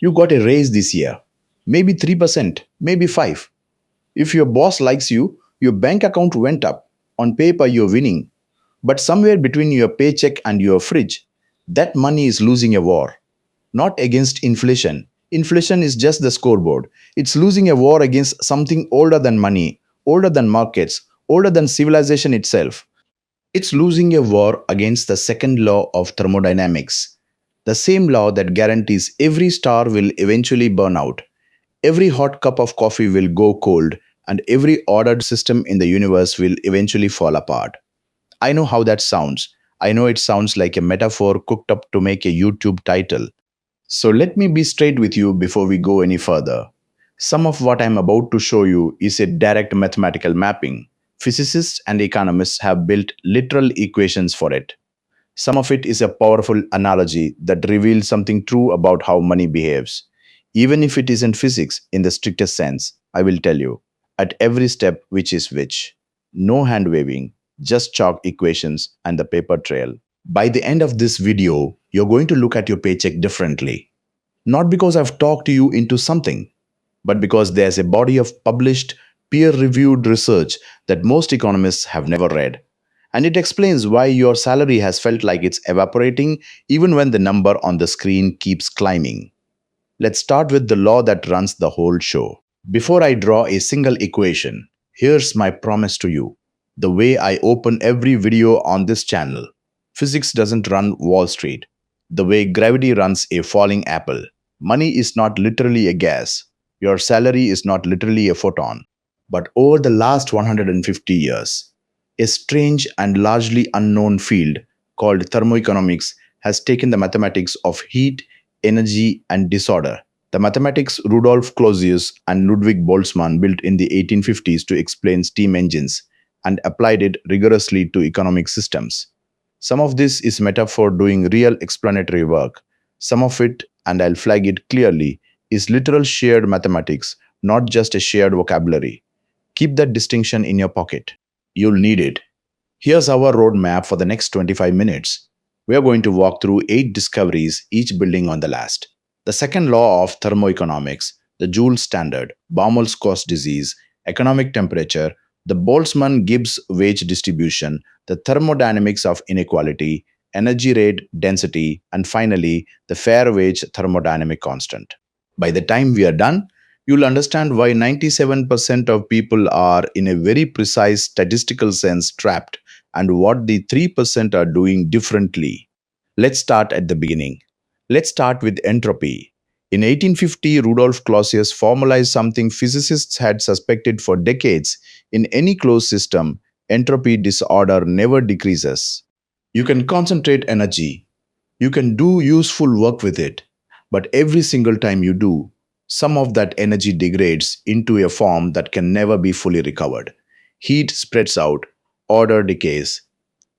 You got a raise this year. Maybe 3%, maybe 5. If your boss likes you, your bank account went up. On paper, you're winning. But somewhere between your paycheck and your fridge, that money is losing a war. Not against inflation. Inflation is just the scoreboard. It's losing a war against something older than money, older than markets, older than civilization itself. It's losing a war against the second law of thermodynamics, the same law that guarantees every star will eventually burn out, every hot cup of coffee will go cold, and every ordered system in the universe will eventually fall apart. I know how that sounds. I know it sounds like a metaphor cooked up to make a YouTube title. So let me be straight with you before we go any further. Some of what I'm about to show you is a direct mathematical mapping. Physicists and economists have built literal equations for it. Some of it is a powerful analogy that reveals something true about how money behaves. Even if it isn't physics in the strictest sense, I will tell you at every step which is which. No hand waving, just chalk equations and the paper trail. By the end of this video, you're going to look at your paycheck differently. Not because I've talked you into something, but because there's a body of published, peer-reviewed research that most economists have never read. And it explains why your salary has felt like it's evaporating even when the number on the screen keeps climbing. Let's start with the law that runs the whole show. Before I draw a single equation, here's my promise to you. The way I open every video on this channel, physics doesn't run Wall Street. The way gravity runs a falling apple. Money is not literally a gas. Your salary is not literally a photon. But over the last 150 years, a strange and largely unknown field called thermoeconomics has taken the mathematics of heat, energy, and disorder. The mathematics Rudolf Clausius and Ludwig Boltzmann built in the 1850s to explain steam engines and applied it rigorously to economic systems. Some of this is metaphor doing real explanatory work. Some of it, and I'll flag it clearly, is literal shared mathematics, not just a shared vocabulary. Keep that distinction in your pocket. You'll need it. Here's our roadmap for the next 25 minutes. We are going to walk through 8 discoveries, each building on the last. The second law of thermoeconomics, the Joule Standard, Baumol's cost disease, economic temperature, the Boltzmann-Gibbs wage distribution, the thermodynamics of inequality, energy rate density, and finally, the fair wage thermodynamic constant. By the time we are done, you'll understand why 97% of people are, in a very precise statistical sense, trapped, and what the 3% are doing differently. Let's start at the beginning. Let's start with entropy. In 1850, Rudolf Clausius formalized something physicists had suspected for decades. In any closed system, entropy disorder never decreases. You can concentrate energy. You can do useful work with it. But every single time you do, some of that energy degrades into a form that can never be fully recovered. Heat spreads out, order decays.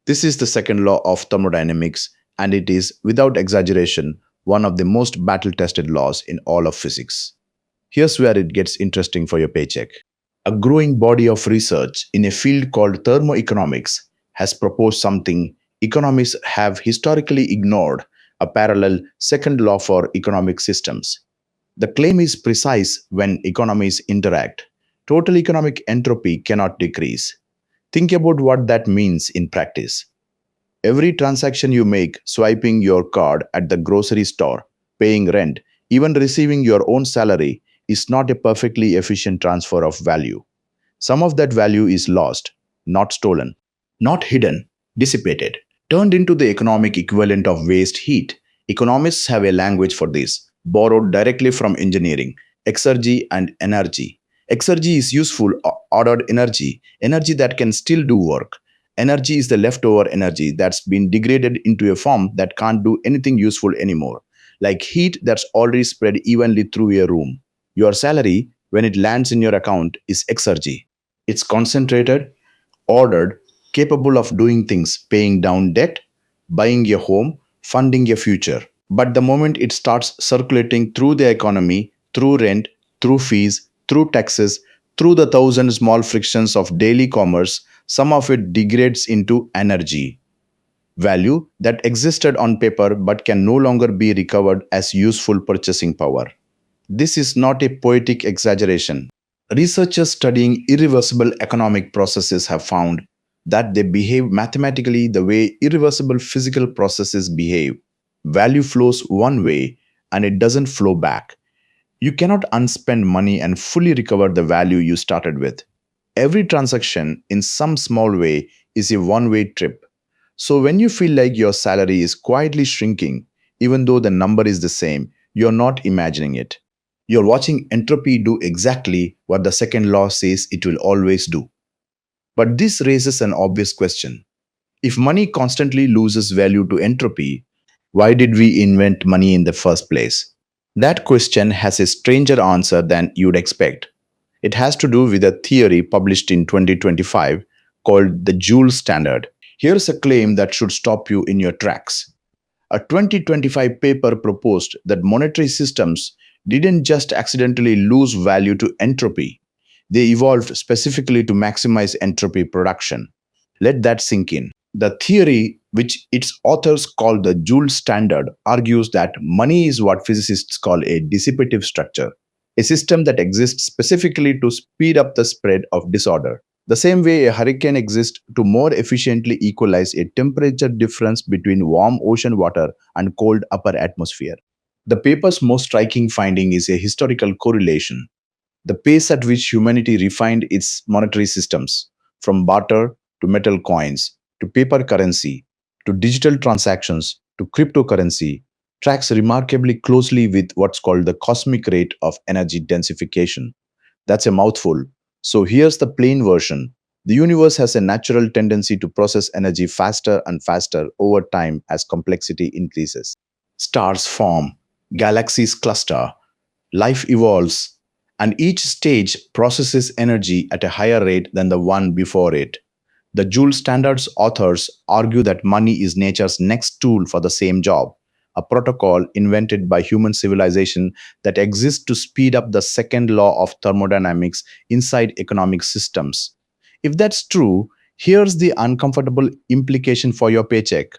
This is the second law of thermodynamics, and it is, without exaggeration, one of the most battle-tested laws in all of physics. Here's where it gets interesting for your paycheck. A growing body of research in a field called thermoeconomics has proposed something economists have historically ignored, a parallel second law for economic systems. The claim is precise when economies interact. Total economic entropy cannot decrease. Think about what that means in practice. Every transaction you make, swiping your card at the grocery store, paying rent, even receiving your own salary, is not a perfectly efficient transfer of value. Some of that value is lost, not stolen, not hidden, dissipated, turned into the economic equivalent of waste heat. Economists have a language for this, borrowed directly from engineering, exergy and energy. Exergy is useful, ordered energy, energy that can still do work. Energy is the leftover energy that's been degraded into a form that can't do anything useful anymore, like heat that's already spread evenly through a room. Your salary, when it lands in your account, is exergy. It's concentrated, ordered, capable of doing things, paying down debt, buying a home, funding a future. But the moment it starts circulating through the economy, through rent, through fees, through taxes, through the thousand small frictions of daily commerce, some of it degrades into energy, value that existed on paper but can no longer be recovered as useful purchasing power. This is not a poetic exaggeration. Researchers studying irreversible economic processes have found that they behave mathematically the way irreversible physical processes behave. Value flows one way and it doesn't flow back. You cannot unspend money and fully recover the value you started with. Every transaction, in some small way, is a one way trip. So when you feel like your salary is quietly shrinking, even though the number is the same, you're not imagining it. You're watching entropy do exactly what the second law says it will always do. But this raises an obvious question. If money constantly loses value to entropy, why did we invent money in the first place? That question has a stranger answer than you'd expect. It has to do with a theory published in 2025 called the Joule Standard. Here's a claim that should stop you in your tracks. A 2025 paper proposed that monetary systems didn't just accidentally lose value to entropy, they evolved specifically to maximize entropy production. Let that sink in. The theory, which its authors call the Joule Standard, argues that money is what physicists call a dissipative structure, a system that exists specifically to speed up the spread of disorder. The same way a hurricane exists to more efficiently equalize a temperature difference between warm ocean water and cold upper atmosphere. The paper's most striking finding is a historical correlation. The pace at which humanity refined its monetary systems, from barter to metal coins to paper currency to digital transactions to cryptocurrency, tracks remarkably closely with what's called the cosmic rate of energy densification. That's a mouthful. So here's the plain version. The universe has a natural tendency to process energy faster and faster over time as complexity increases. Stars form, galaxies cluster, life evolves, and each stage processes energy at a higher rate than the one before it. The Joule Standard's authors argue that money is nature's next tool for the same job, a protocol invented by human civilization that exists to speed up the second law of thermodynamics inside economic systems. If that's true, here's the uncomfortable implication for your paycheck.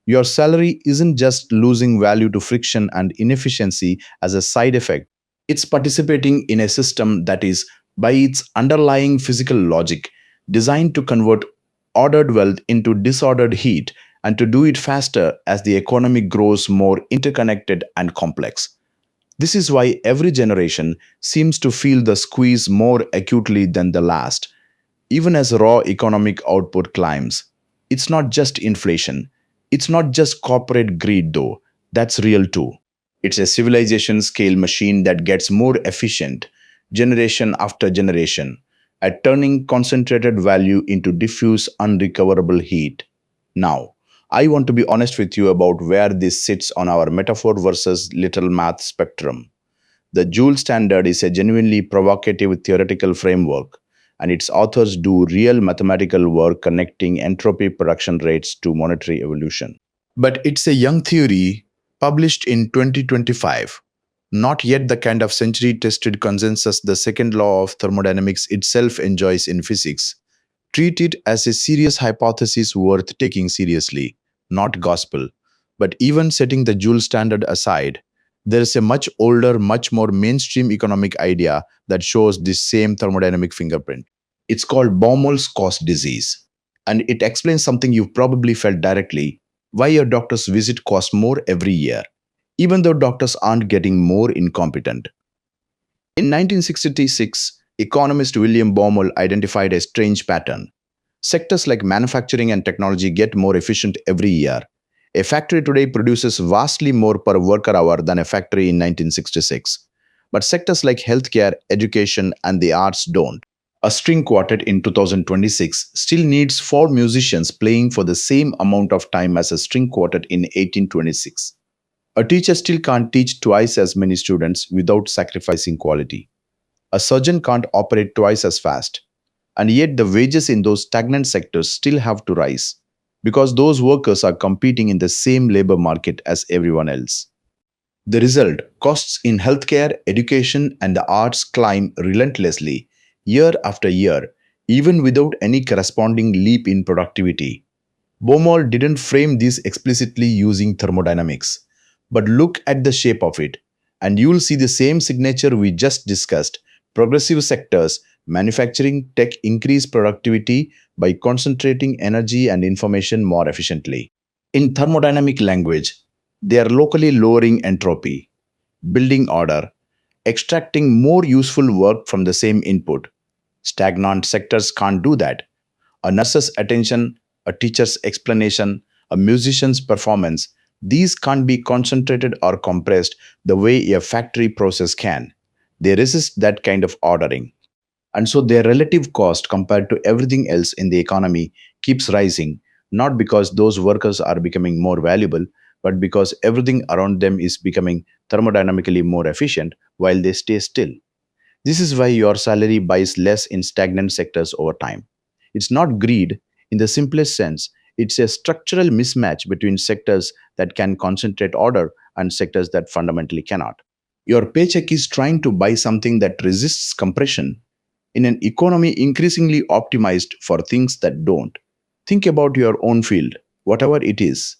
Your salary isn't just losing value to friction and inefficiency as a side effect, it's participating in a system that is, by its underlying physical logic, designed to convert ordered wealth into disordered heat and to do it faster as the economy grows more interconnected and complex. This is why every generation seems to feel the squeeze more acutely than the last, even as raw economic output climbs. It's not just inflation. It's not just corporate greed, though. That's real too. It's a civilization scale machine that gets more efficient generation after generation at turning concentrated value into diffuse, unrecoverable heat. Now, I want to be honest with you about where this sits on our metaphor versus literal math spectrum. The Joule Standard is a genuinely provocative theoretical framework, and its authors do real mathematical work connecting entropy production rates to monetary evolution. But it's a young theory published in 2025, not yet the kind of century tested consensus the second law of thermodynamics itself enjoys in physics. Treat it as a serious hypothesis worth taking seriously, not gospel. But even setting the Joule Standard aside, there is a much older, much more mainstream economic idea that shows this same thermodynamic fingerprint. It's called Baumol's cost disease, and it explains something you've probably felt directly: why your doctor's visit costs more every year, even though doctors aren't getting more incompetent. In 1966, economist William Baumol identified a strange pattern. Sectors like manufacturing and technology get more efficient every year. A factory today produces vastly more per worker hour than a factory in 1966. But sectors like healthcare, education, and the arts don't. A string quartet in 2026 still needs four musicians playing for the same amount of time as a string quartet in 1826. A teacher still can't teach twice as many students without sacrificing quality. A surgeon can't operate twice as fast. And yet, the wages in those stagnant sectors still have to rise because those workers are competing in the same labor market as everyone else. The result: costs in healthcare, education, and the arts climb relentlessly year after year, even without any corresponding leap in productivity. Baumol didn't frame this explicitly using thermodynamics, but look at the shape of it. And you'll see the same signature we just discussed. Progressive sectors, manufacturing, tech increase productivity by concentrating energy and information more efficiently. In thermodynamic language, they are locally lowering entropy, building order, extracting more useful work from the same input. Stagnant sectors can't do that. A nurse's attention, a teacher's explanation, a musician's performance, these can't be concentrated or compressed the way a factory process can. They resist that kind of ordering. And so their relative cost compared to everything else in the economy keeps rising, not because those workers are becoming more valuable, but because everything around them is becoming thermodynamically more efficient while they stay still. This is why your salary buys less in stagnant sectors over time. It's not greed in the simplest sense, it's a structural mismatch between sectors that can concentrate order and sectors that fundamentally cannot. Your paycheck is trying to buy something that resists compression in an economy increasingly optimized for things that don't. Think about your own field, whatever it is.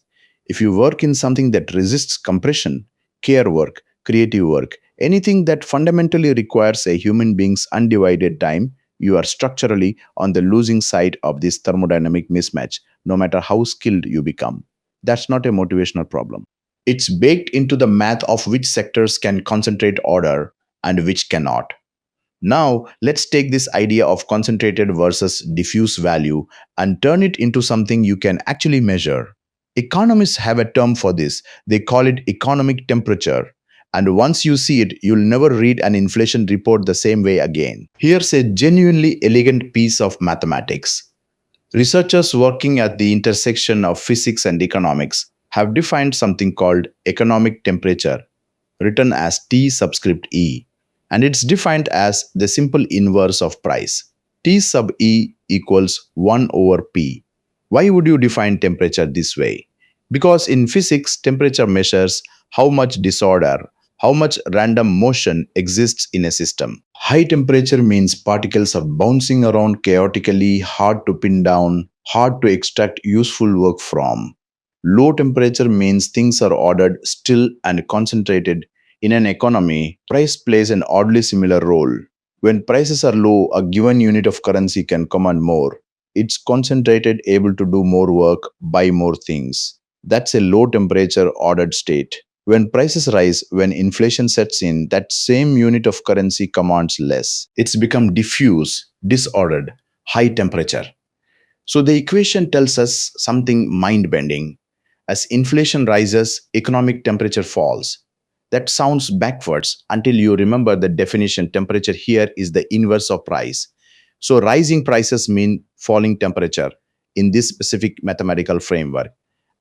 If you work in something that resists compression, care work, creative work, anything that fundamentally requires a human being's undivided time, you are structurally on the losing side of this thermodynamic mismatch, no matter how skilled you become. That's not a motivational problem. It's baked into the math of which sectors can concentrate order and which cannot. Now, let's take this idea of concentrated versus diffuse value and turn it into something you can actually measure. Economists have a term for this. They call it economic temperature. And once you see it, you'll never read an inflation report the same way again. Here's a genuinely elegant piece of mathematics. Researchers working at the intersection of physics and economics have defined something called economic temperature, written as T subscript E, and it's defined as the simple inverse of price. T sub E equals 1 over P. Why would you define temperature this way? Because in physics, temperature measures how much disorder, how much random motion exists in a system. High temperature means particles are bouncing around chaotically, hard to pin down, hard to extract useful work from. Low temperature means things are ordered, still, and concentrated. In an economy, price plays an oddly similar role. When prices are low, a given unit of currency can command more. It's concentrated, able to do more work, buy more things. That's a low temperature ordered state. When prices rise, when inflation sets in, that same unit of currency commands less. It's become diffuse, disordered, high temperature. So the equation tells us something mind bending. As inflation rises, economic temperature falls. That sounds backwards until you remember the definition. Temperature here is the inverse of price. So rising prices mean falling temperature in this specific mathematical framework.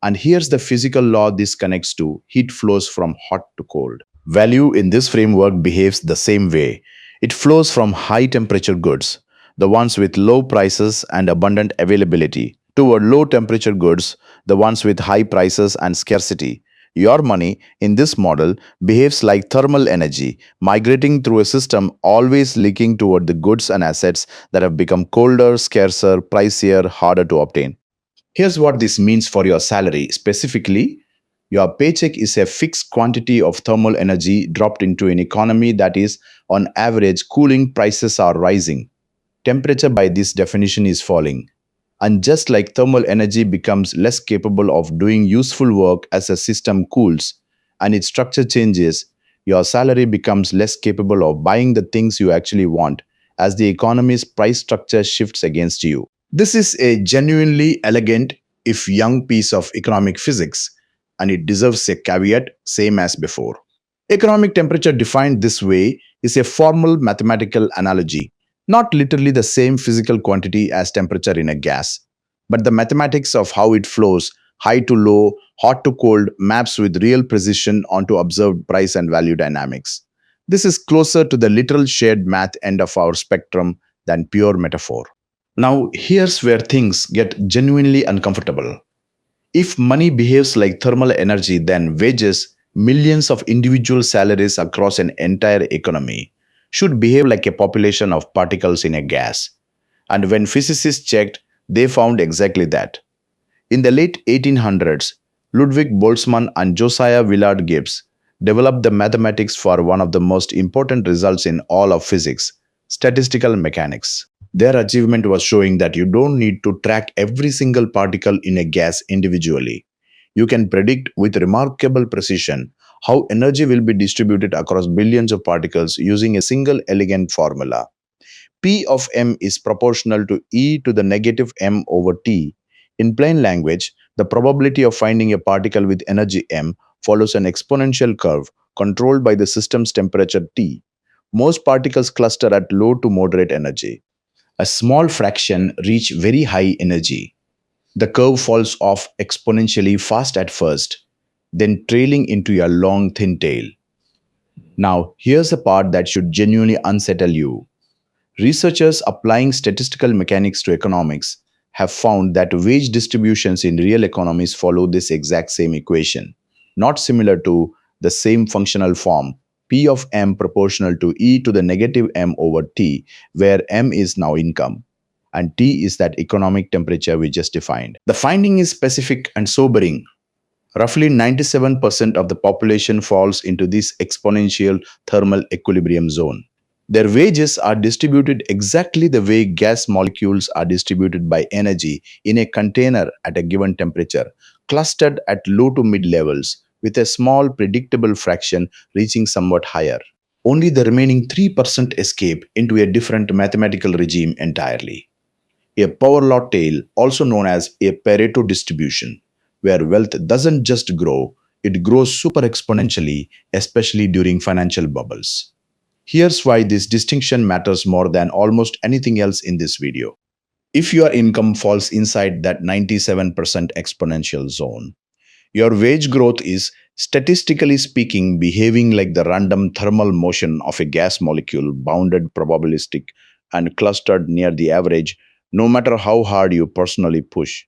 And here's the physical law this connects to. Heat flows from hot to cold. Value in this framework behaves the same way. It flows from high temperature goods, the ones with low prices and abundant availability, toward low temperature goods, the ones with high prices and scarcity. Your money, in this model, behaves like thermal energy, migrating through a system always leaking toward the goods and assets that have become colder, scarcer, pricier, harder to obtain. Here's what this means for your salary. Specifically, your paycheck is a fixed quantity of thermal energy dropped into an economy that is, on average, cooling. Prices are rising. Temperature, by this definition, is falling. And just like thermal energy becomes less capable of doing useful work as a system cools and its structure changes, your salary becomes less capable of buying the things you actually want as the economy's price structure shifts against you. This is a genuinely elegant, if young, piece of economic physics, and it deserves a caveat, same as before. Economic temperature defined this way is a formal mathematical analogy, not literally the same physical quantity as temperature in a gas, but the mathematics of how it flows, high to low, hot to cold, maps with real precision onto observed price and value dynamics. This is closer to the literal shared math end of our spectrum than pure metaphor. Now, here's where things get genuinely uncomfortable. If money behaves like thermal energy, then wages, millions of individual salaries across an entire economy, should behave like a population of particles in a gas. And when physicists checked, they found exactly that. In the late 1800s, Ludwig Boltzmann and Josiah Willard Gibbs developed the mathematics for one of the most important results in all of physics, statistical mechanics. Their achievement was showing that you don't need to track every single particle in a gas individually. You can predict with remarkable precision how energy will be distributed across billions of particles using a single elegant formula. P of m is proportional to e to the negative m over t. In plain language, the probability of finding a particle with energy m follows an exponential curve controlled by the system's temperature T. Most particles cluster at low to moderate energy. A small fraction reach very high energy. The curve falls off exponentially fast at first, then trailing into a long thin tail. Now, here's the part that should genuinely unsettle you. Researchers applying statistical mechanics to economics have found that wage distributions in real economies follow this exact same equation, not similar to the same functional form, P of m proportional to e to the negative m over t, where m is now income and T is that economic temperature we just defined. The finding is specific and sobering. Roughly 97% of the population falls into this exponential thermal equilibrium zone. Their wages are distributed exactly the way gas molecules are distributed by energy in a container at a given temperature, clustered at low to mid levels, with a small predictable fraction reaching somewhat higher. Only the remaining 3% escape into a different mathematical regime entirely. A power law tail, also known as a Pareto distribution, where wealth doesn't just grow, it grows super exponentially, especially during financial bubbles. Here's why this distinction matters more than almost anything else in this video. If your income falls inside that 97% exponential zone, your wage growth is, statistically speaking, behaving like the random thermal motion of a gas molecule, bounded, probabilistic, and clustered near the average, no matter how hard you personally push.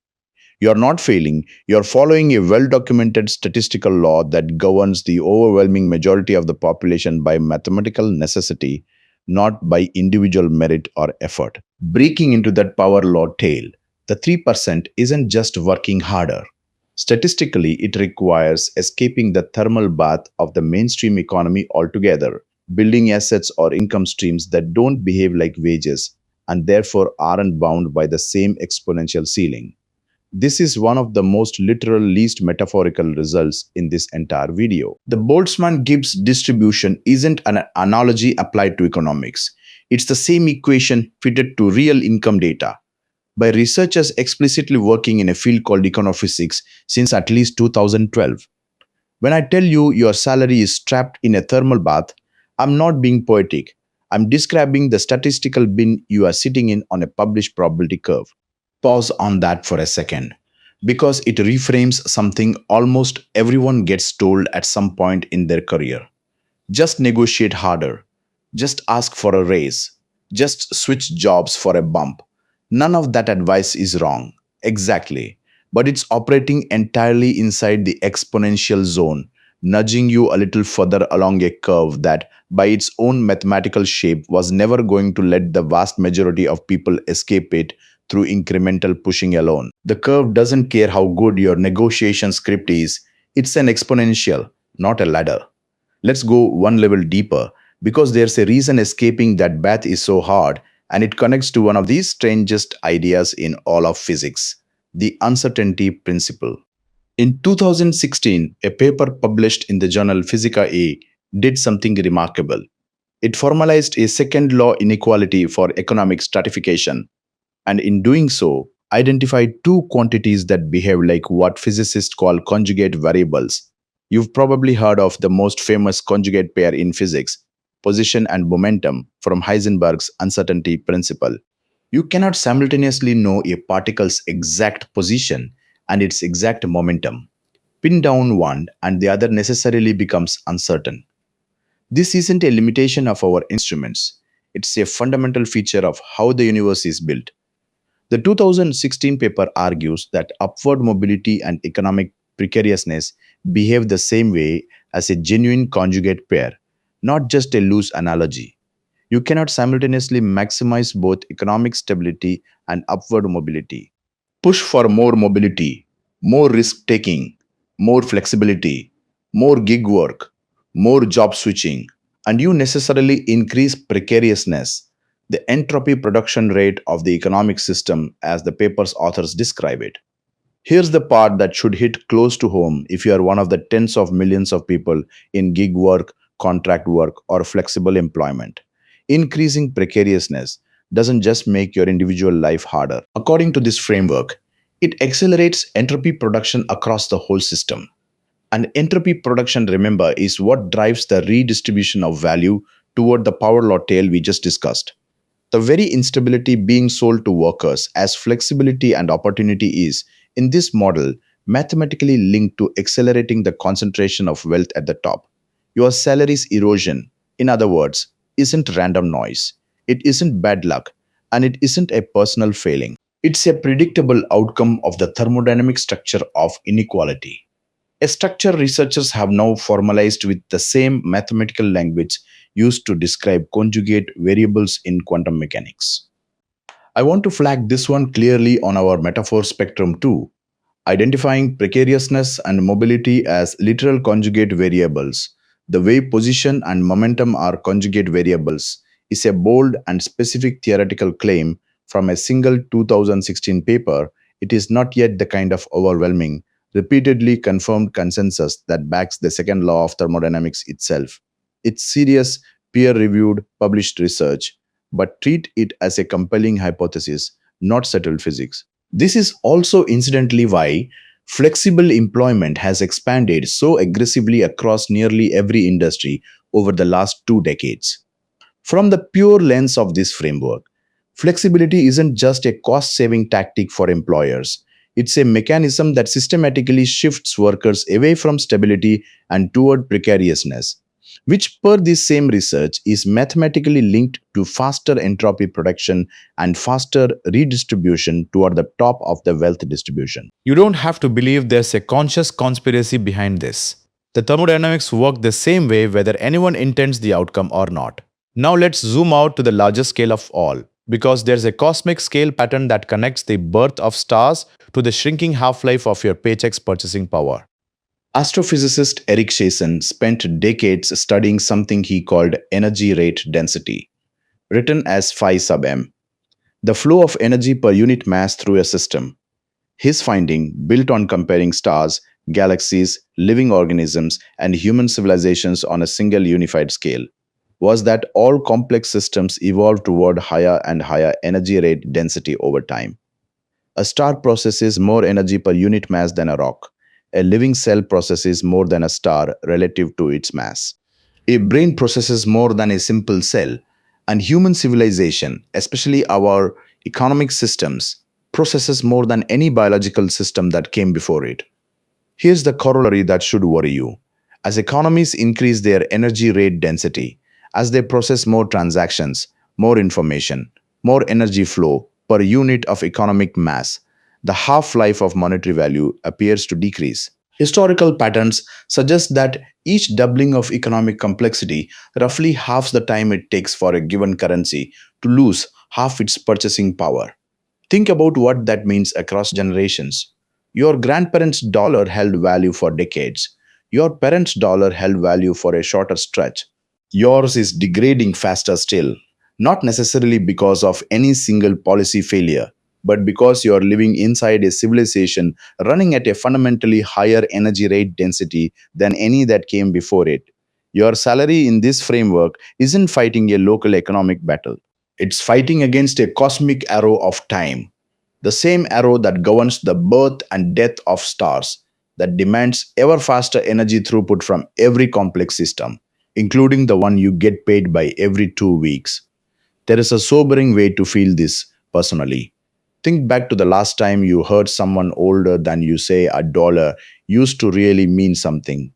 You're not failing, you're following a well documented statistical law that governs the overwhelming majority of the population by mathematical necessity, not by individual merit or effort. Breaking into that power law tail, the 3% isn't just working harder. Statistically, it requires escaping the thermal bath of the mainstream economy altogether, building assets or income streams that don't behave like wages and therefore aren't bound by the same exponential ceiling. This is one of the most literal, least metaphorical results in this entire video. The Boltzmann-Gibbs distribution isn't an analogy applied to economics. It's the same equation fitted to real income data by researchers explicitly working in a field called Econophysics since at least 2012. When I tell you your salary is trapped in a thermal bath, I'm not being poetic. I'm describing the statistical bin you are sitting in on a published probability curve. Pause on that for a second, because it reframes something almost everyone gets told at some point in their career. Just negotiate harder. Just ask for a raise. Just switch jobs for a bump. None of that advice is wrong. Exactly. But it's operating entirely inside the exponential zone, nudging you a little further along a curve that, by its own mathematical shape, was never going to let the vast majority of people escape it through incremental pushing alone. The curve doesn't care how good your negotiation script is, it's an exponential, not a ladder. Let's go one level deeper, because there's a reason escaping that bath is so hard, and it connects to one of the strangest ideas in all of physics, the uncertainty principle. In 2016, a paper published in the journal Physica A did something remarkable. It formalized a second law inequality for economic stratification, and in doing so, identified two quantities that behave like what physicists call conjugate variables. You've probably heard of the most famous conjugate pair in physics, position and momentum, from Heisenberg's uncertainty principle. You cannot simultaneously know a particle's exact position and its exact momentum. Pin down one and the other necessarily becomes uncertain. This isn't a limitation of our instruments. It's a fundamental feature of how the universe is built. The 2016 paper argues that upward mobility and economic precariousness behave the same way as a genuine conjugate pair, not just a loose analogy. You cannot simultaneously maximize both economic stability and upward mobility. Push for more mobility, more risk taking, more flexibility, more gig work. more job switching, and you necessarily increase precariousness, the entropy production rate of the economic system as the paper's authors describe it. Here's the part that should hit close to home if you are one of the tens of millions of people in gig work, contract work, or flexible employment. Increasing precariousness doesn't just make your individual life harder. According to this framework, it accelerates entropy production across the whole system. And entropy production, remember, is what drives the redistribution of value toward the power law tale we just discussed. The very instability being sold to workers as flexibility and opportunity is, in this model, mathematically linked to accelerating the concentration of wealth at the top. Your salary's erosion, in other words, isn't random noise, it isn't bad luck, and it isn't a personal failing. It's a predictable outcome of the thermodynamic structure of inequality. A structure researchers have now formalized with the same mathematical language used to describe conjugate variables in quantum mechanics. I want to flag this one clearly on our metaphor spectrum too, identifying precariousness and mobility as literal conjugate variables. The way position and momentum are conjugate variables is a bold and specific theoretical claim from a single 2016 paper. It is not yet the kind of overwhelming, repeatedly confirmed consensus that backs the second law of thermodynamics itself. It's serious, peer reviewed, published research, but treat it as a compelling hypothesis, not settled physics. This is also incidentally why flexible employment has expanded so aggressively across nearly every industry over the last 2 decades. From the pure lens of this framework, flexibility isn't just a cost saving tactic for employers. It's a mechanism that systematically shifts workers away from stability and toward precariousness, which, per this same research, is mathematically linked to faster entropy production and faster redistribution toward the top of the wealth distribution. You don't have to believe there's a conscious conspiracy behind this. The thermodynamics work the same way whether anyone intends the outcome or not. Now let's zoom out to the largest scale of all, because there's a cosmic scale pattern that connects the birth of stars to the shrinking half-life of your paycheck's purchasing power. Astrophysicist Eric Chason spent decades studying something he called energy rate density, written as phi sub m, the flow of energy per unit mass through a system. His finding, built on comparing stars, galaxies, living organisms, and human civilizations on a single unified scale, was that all complex systems evolve toward higher and higher energy rate density over time. A star processes more energy per unit mass than a rock. A living cell processes more than a star relative to its mass. A brain processes more than a simple cell. And human civilization, especially our economic systems, processes more than any biological system that came before it. Here's the corollary that should worry you. As economies increase their energy rate density, as they process more transactions, more information, more energy flow per unit of economic mass, the half-life of monetary value appears to decrease. Historical patterns suggest that each doubling of economic complexity roughly halves the time it takes for a given currency to lose half its purchasing power. Think about what that means across generations. Your grandparents' dollar held value for decades. Your parents' dollar held value for a shorter stretch. Yours is degrading faster still, not necessarily because of any single policy failure, but because you're living inside a civilization running at a fundamentally higher energy rate density than any that came before it. Your salary in this framework isn't fighting a local economic battle. It's fighting against a cosmic arrow of time, the same arrow that governs the birth and death of stars, that demands ever faster energy throughput from every complex system, including the one you get paid by every 2 weeks. There is a sobering way to feel this personally. Think back to the last time you heard someone older than you say a dollar used to really mean something.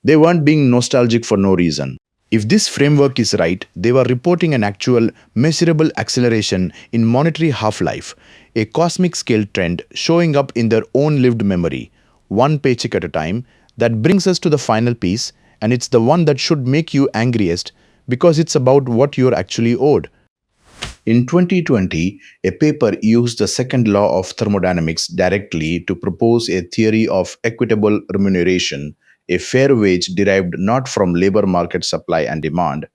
They weren't being nostalgic for no reason. If this framework is right, they were reporting an actual, measurable acceleration in monetary half-life, a cosmic scale trend showing up in their own lived memory, one paycheck at a time. That brings us to the final piece, and it's the one that should make you angriest because it's about what you're actually owed. In 2020, a paper used the second law of thermodynamics directly to propose a theory of equitable remuneration, a fair wage derived not from labor market supply and demand,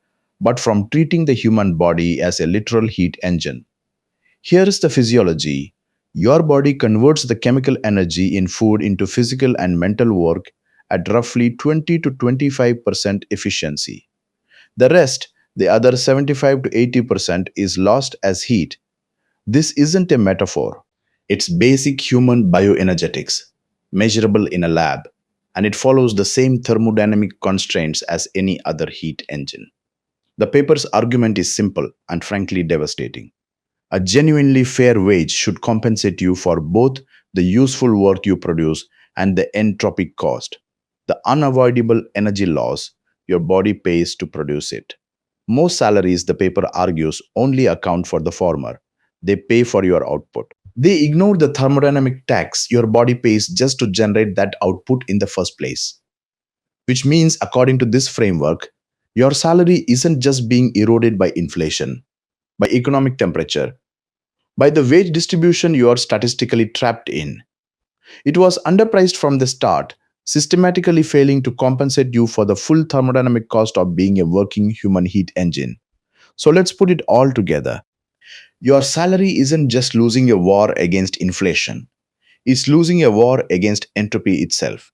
but from treating the human body as a literal heat engine. Here is the physiology. Your body converts the chemical energy in food into physical and mental work at roughly 20 to 25% efficiency. The rest, the other 75 to 80%, is lost as heat. This isn't a metaphor. It's basic human bioenergetics, measurable in a lab, and it follows the same thermodynamic constraints as any other heat engine. The paper's argument is simple and frankly devastating. A genuinely fair wage should compensate you for both the useful work you produce and the entropy cost, the unavoidable energy loss your body pays to produce it. Most salaries, the paper argues, only account for the former. They pay for your output. They ignore the thermodynamic tax your body pays just to generate that output in the first place. Which means, according to this framework, your salary isn't just being eroded by inflation, by economic temperature, by the wage distribution you are statistically trapped in. It was underpriced from the start, systematically failing to compensate you for the full thermodynamic cost of being a working human heat engine. So let's put it all together. Your salary isn't just losing a war against inflation, it's losing a war against entropy itself.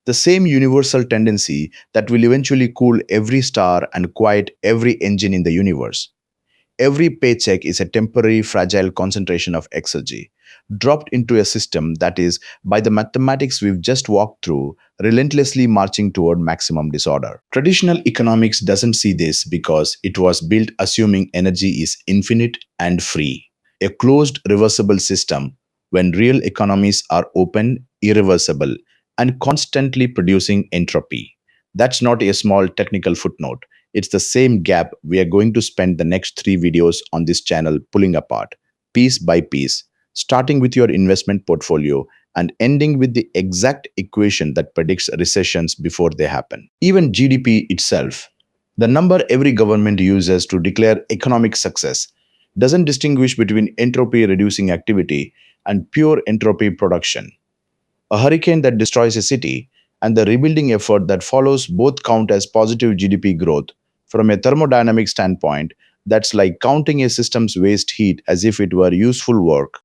The same universal tendency that will eventually cool every star and quiet every engine in the universe. Every paycheck is a temporary fragile concentration of exergy, dropped into a system that is, by the mathematics we've just walked through, relentlessly marching toward maximum disorder. Traditional economics doesn't see this because it was built assuming energy is infinite and free, a closed, reversible system when real economies are open, irreversible, and constantly producing entropy. That's not a small technical footnote. It's the same gap we are going to spend the next three videos on this channel pulling apart, piece by piece, starting with your investment portfolio and ending with the exact equation that predicts recessions before they happen. Even GDP itself, the number every government uses to declare economic success, doesn't distinguish between entropy reducing activity and pure entropy production. A hurricane that destroys a city and the rebuilding effort that follows both count as positive GDP growth. From a thermodynamic standpoint, that's like counting a system's waste heat as if it were useful work.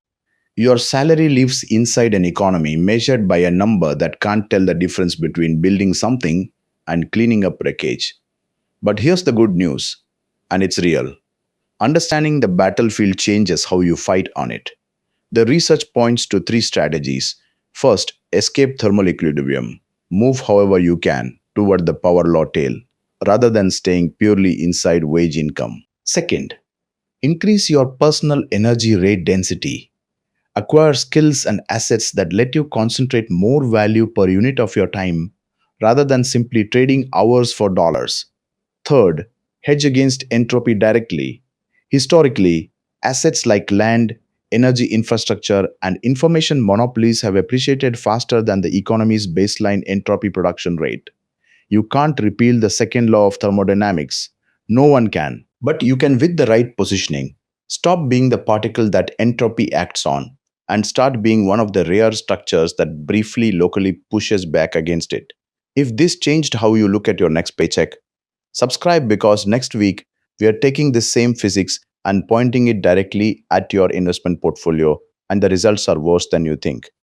Your salary lives inside an economy measured by a number that can't tell the difference between building something and cleaning up wreckage. But here's the good news, and it's real. Understanding the battlefield changes how you fight on it. The research points to three strategies. First, escape thermal equilibrium. Move however you can toward the power law tail, rather than staying purely inside wage income. Second, increase your personal energy rate density. Acquire skills and assets that let you concentrate more value per unit of your time rather than simply trading hours for dollars. Third, hedge against entropy directly. Historically, assets like land, energy infrastructure, and information monopolies have appreciated faster than the economy's baseline entropy production rate. You can't repeal the second law of thermodynamics. No one can. But you can, with the right positioning, stop being the particle that entropy acts on and start being one of the rare structures that briefly locally pushes back against it. If this changed how you look at your next paycheck, subscribe because next week we are taking this same physics and pointing it directly at your investment portfolio, and the results are worse than you think.